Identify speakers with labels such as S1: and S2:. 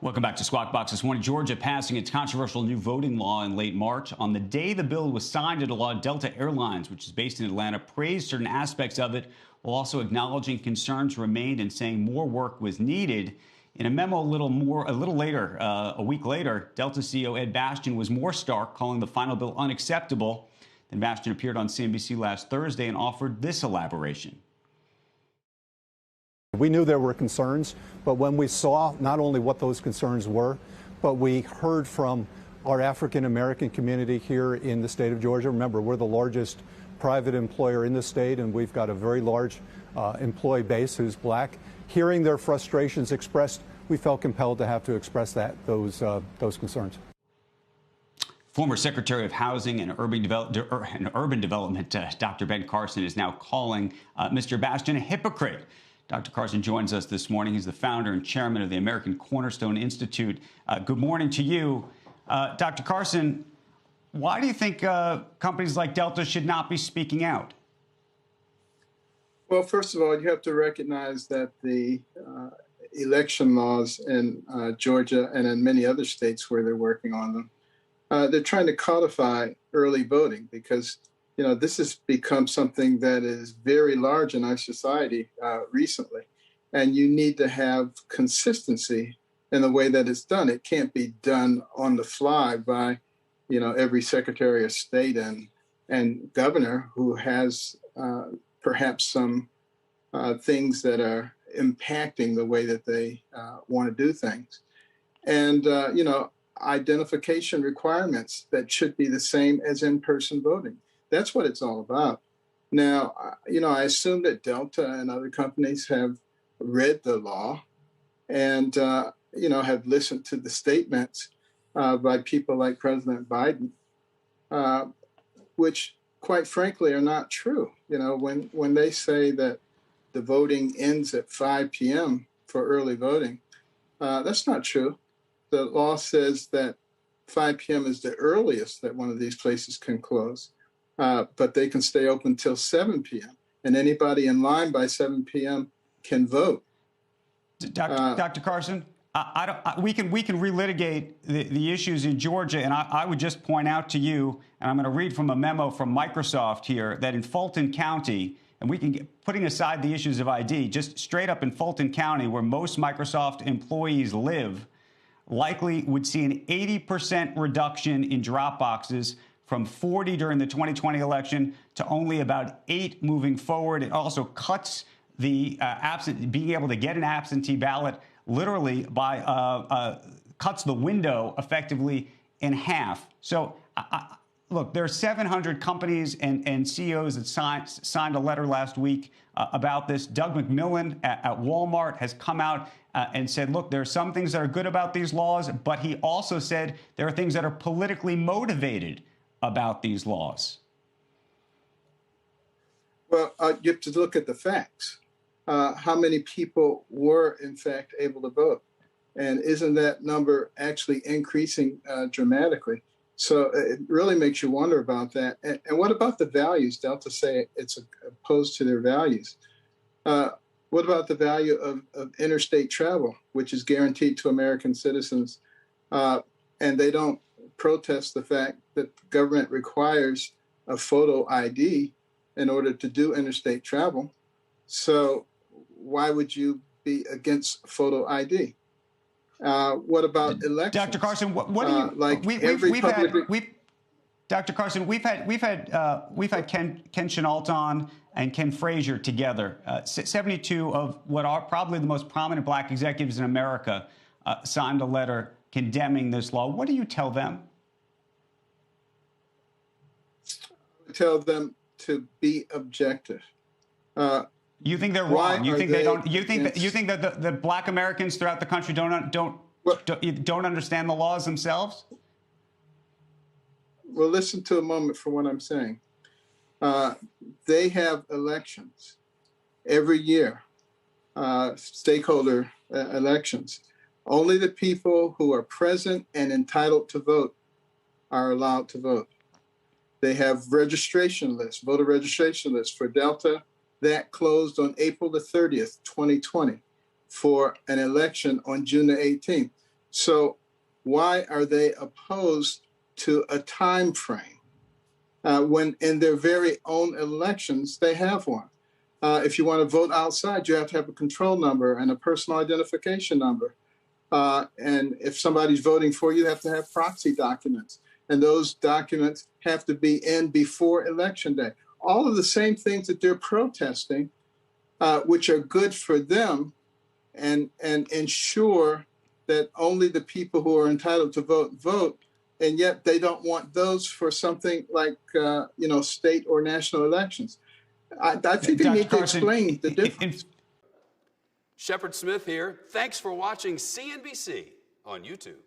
S1: Welcome back to Squawk Box. This morning, Georgia passing its controversial new voting law in late March. On the day the bill was signed into law, Delta Airlines, which is based in Atlanta, praised certain aspects of it, while also acknowledging concerns remained and saying more work was needed. In a memo a week later, Delta CEO Ed Bastian was more stark, calling the final bill unacceptable. Then Bastian appeared on CNBC last Thursday and offered this elaboration.
S2: We knew there were concerns, but when we saw not only what those concerns were, but we heard from our African-American community here in the state of Georgia. Remember, we're the largest private employer in the state, and we've got a very large employee base who's black. Hearing their frustrations expressed, we felt compelled to have to express those concerns.
S1: Former Secretary of Housing and Urban Development, Dr. Ben Carson, is now calling Mr. Bastian a hypocrite. Dr. Carson joins us this morning. He's the founder and chairman of the American Cornerstone Institute. Good morning to you. Dr. Carson, why do you think companies like Delta should not be speaking out?
S3: Well, first of all, you have to recognize that the election laws in Georgia and in many other states where they're working on them, they're trying to codify early voting because this has become something that is very large in our society recently. And you need to have consistency in the way that it's done. It can't be done on the fly by, every Secretary of State and governor who has perhaps some things that are impacting the way that they want to do things. And, identification requirements that should be the same as in-person voting. That's what it's all about. Now, I assume that Delta and other companies have read the law and, have listened to the statements by people like President Biden, which, quite frankly, are not true. When they say that the voting ends at 5 p.m. for early voting, that's not true. The law says that 5 p.m. is the earliest that one of these places can close. But they can stay open till 7 p.m. and anybody in line by 7 p.m. can vote.
S1: Dr. Carson, we can relitigate the issues in Georgia, and I would just point out to you, and I'm going to read from a memo from Microsoft here, that in Fulton County, and we can putting aside the issues of ID, just straight up in Fulton County, where most Microsoft employees live, likely would see an 80% reduction in drop boxes from 40 during the 2020 election to only about 8 moving forward. It also cuts the being able to get an absentee ballot literally by cuts the window effectively in half. So look, there are 700 companies and CEOs that signed a letter last week about this. Doug McMillon at Walmart has come out and said, look, there are some things that are good about these laws, but he also said there are things that are politically motivated about these laws.
S3: Well, you have to look at the facts. How many people were, in fact, able to vote? And isn't that number actually increasing dramatically? So it really makes you wonder about that. And what about the values? Delta say it's opposed to their values. What about the value of interstate travel, which is guaranteed to American citizens? And they don't protest the fact that the government requires a photo ID in order to do interstate travel. So why would you be against photo ID? What about elections?
S1: Dr. Carson, what do you Dr. Carson, we've had Ken Chenault on and Ken Frazier together. 72 of what are probably the most prominent black executives in America signed a letter condemning this law. What do you tell them?
S3: I tell them to be objective.
S1: You think they're wrong? You think they don't? You think that the black Americans throughout the country don't understand the laws themselves?
S3: Well, listen to a moment for what I'm saying. They have elections every year, stakeholder elections. Only the people who are present and entitled to vote are allowed to vote. They have registration lists, voter registration lists for Delta. That closed on April the 30th, 2020, for an election on June the 18th. So why are they opposed to a time frame when in their very own elections they have one? If you want to vote outside, you have to have a control number and a personal identification number. And if somebody's voting for you, you have to have proxy documents. And those documents have to be in before Election Day. All of the same things that they're protesting, which are good for them and ensure that only the people who are entitled to vote, and yet they don't want those for something like, state or national elections. I think they need to explain the difference.
S4: Shepard Smith here. Thanks for watching CNBC on YouTube.